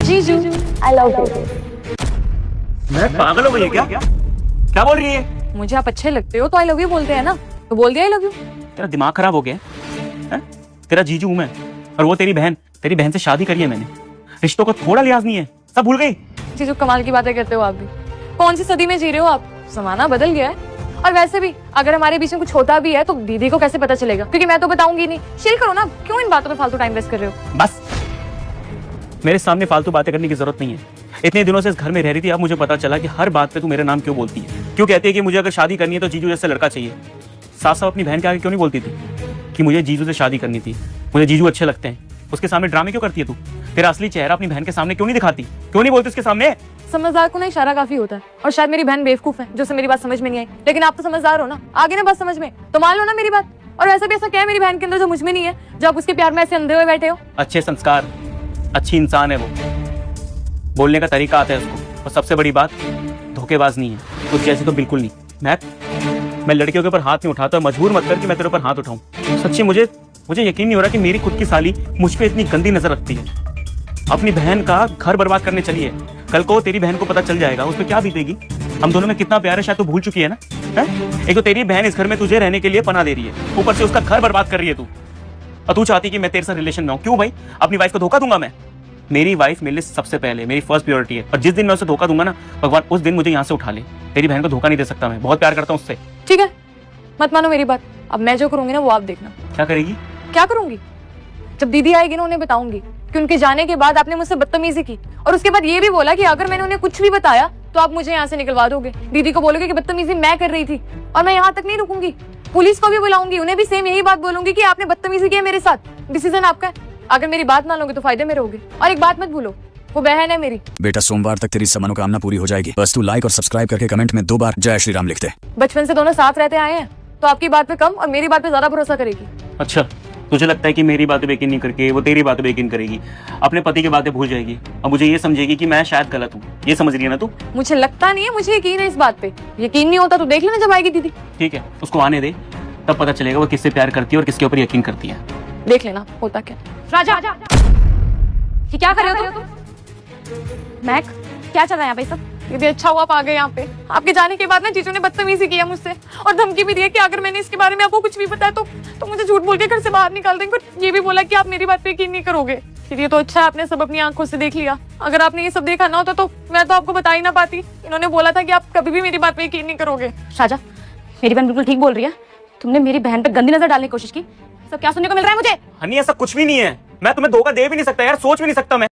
जीजू I love you. मैं पागल हो गई क्या? क्या बोल रही है? मुझे आप अच्छे लगते हो तो आई लव यू बोलते हैं ना, तो बोल दिया आई लव यू। तेरा दिमाग खराब हो गया है? तेरा जीजू हूं मैं और वो तेरी बहन से शादी करी है मैंने। रिश्तों को थोड़ा लिहाज नहीं है, सब भूल गई। जीजू कमाल की बातें करते हो आप भी। कौन सी सदी में जी रहे हो आप? जमाना बदल गया है। और वैसे भी अगर हमारे बीच में कुछ होता भी है तो दीदी को कैसे पता चलेगा? क्योंकि मैं तो बताऊंगी नहीं। चिल करो ना, क्यों इन बातों में फालतू टाइम वेस्ट कर रहे हो? बस मेरे सामने फालतू बातें करने की जरूरत नहीं है। इतने दिनों से इस घर में रह रही थी, अब मुझे पता चला कि हर बात पे तू मेरा नाम क्यों बोलती है, क्यों कहती है कि मुझे अगर शादी करनी है तो जीजू जैसे लड़का चाहिए। साफ साफ अपनी बहन के आगे क्यों नहीं बोलती थी कि मुझे जीजू से शादी करनी थी, मुझे जीजू अच्छे लगते हैं? उसके सामने ड्रामे क्यों करती है तू? तेरा असली चेहरा अपनी बहन के सामने क्यों नहीं दिखाती? क्यों नहीं बोलती उसके सामने? समझदार को ना इशारा काफी होता है, और शायद मेरी बहन बेवकूफ है जो से मेरी बात समझ में नहीं आई। लेकिन आप तो समझदार हो ना, आगे ना बात समझ में तो मान लो ना मेरी बात। और वैसे भी ऐसा क्या है मेरी बहन के अंदर जो मुझ में नहीं है, जो आप उसके प्यार में ऐसे अंधे हुए बैठे हो? अच्छे संस्कार, अच्छी इंसान है वो, बोलने का तरीका आता है उसको। और सबसे बड़ी बात, धोखेबाज नहीं है कुछ जैसे तो बिल्कुल नहीं। मैं लड़कियों के ऊपर हाथ नहीं उठाता, मजबूर मत कर कि मैं तेरे ऊपर हाथ उठाऊं। सच्ची मुझे यकीन नहीं हो रहा कि मेरी खुद की साली मुझ पे इतनी गंदी नजर रखती है। अपनी बहन का घर बर्बाद करने चली है। कल को तेरी बहन को पता चल जाएगा, उस पर क्या बीतेगी? हम दोनों में कितना प्यार है शायद तू भूल चुकी है ना? एक तो तेरी बहन इस घर में तुझे रहने के लिए पना दे रही है, ऊपर से उसका घर बर्बाद कर रही है तू। और तू चाहती कि मैं तेरे साथ रिलेशन में हूं। क्यों भाई? अपनी वाइफ को धोखा दूंगा मैं? मेरी वाइफ मेरे लिए सबसे पहले, मेरी फर्स्ट प्रायोरिटी है। और जिस दिन मैं उसे धोखा दूंगा ना, भगवान उस दिन मुझे यहाँ से उठा ले। तेरी बहन को धोखा नहीं दे सकता मैं, बहुत प्यार करता हूँ उससे। ठीक है, मत मानो मेरी बात। अब मैं जो करूंगी ना वो आप देखना। क्या करेगी? क्या करूंगी? जब दीदी आएगी ना उन्हें बताऊंगी कि उनके जाने के बाद आपने मुझसे बदतमीजी की, और उसके बाद ये भी बोला कि अगर मैंने उन्हें कुछ भी बताया तो आप मुझे यहाँ से निकलवा दोगे। दीदी को बोलोगे कि बदतमीजी मैं कर रही थी। और मैं यहाँ तक नहीं रुकूंगी, पुलिस को भी बुलाऊंगी, उन्हें भी सेम यही बात बोलूंगी कि आपने बदतमीजी की मेरे साथ। डिसीजन आपका है। अगर मेरी बात मानोगे तो फायदे मेरे होगे। और एक बात मत भूलो, वो बहन है मेरी। बेटा सोमवार तक तेरी सब मनोकामना पूरी हो जाएगी। बस तू लाइक और सब्सक्राइब करके कमेंट में 2 बार जय श्री राम लिख दे। बचपन से दोनों साथ रहते आए हैं, तो आपकी बात पे कम और मेरी बात पे ज्यादा भरोसा करेगी। अच्छा, तुझे लगता है कि मेरी बातें पे यकीन नहीं करके वो तेरी बातें पे यकीन करेगी, अपने पति की बातें भूल जाएगी और मुझे ये समझेगी कि मैं शायद गलत हूँ। ये समझ रही है ना तू? मुझे लगता नहीं है, मुझे यकीन है इस बात पे। यकीन नहीं होता तो देख लेना जब आएगी दीदी। ठीक है, उसको आने दे, तब पता चलेगा वो किससे प्यार करती है और किसके ऊपर यकीन करती है। देख लेना होता क्या। राजा, ये क्या कर रहे हो तुम? मैक, क्या चल रहा है यहाँ पे सब? ये भी अच्छा हुआ आप आ गए यहाँ पे। आपके जाने के बाद ना जीजू ने बदतमीजी किया मुझसे और धमकी भी दी कि अगर मैंने इसके बारे में आपको कुछ भी बताया तो मुझे झूठ बोल के घर से बाहर निकाल देंगे। और ये भी बोला कि आप मेरी बात पे यकीन नहीं करोगे। फिर ये तो अच्छा है आपने सब अपनी आंखों से देख लिया। अगर आपने ये सब देखा ना होता तो मैं तो आपको बता ही ना पाती। इन्होंने बोला था कि आप कभी भी मेरी बात पे यकीन नहीं करोगे। राजा, मेरी बहन बिल्कुल ठीक बोल रही है। तुमने मेरी बहन पे गंदी नजर डालने की कोशिश की। सब क्या सुनने को मिल रहा है मुझे? हनी, ऐसा कुछ भी नहीं है। मैं तुम्हें धोखा दे भी नहीं सकता यार, सोच भी नहीं सकता मैं।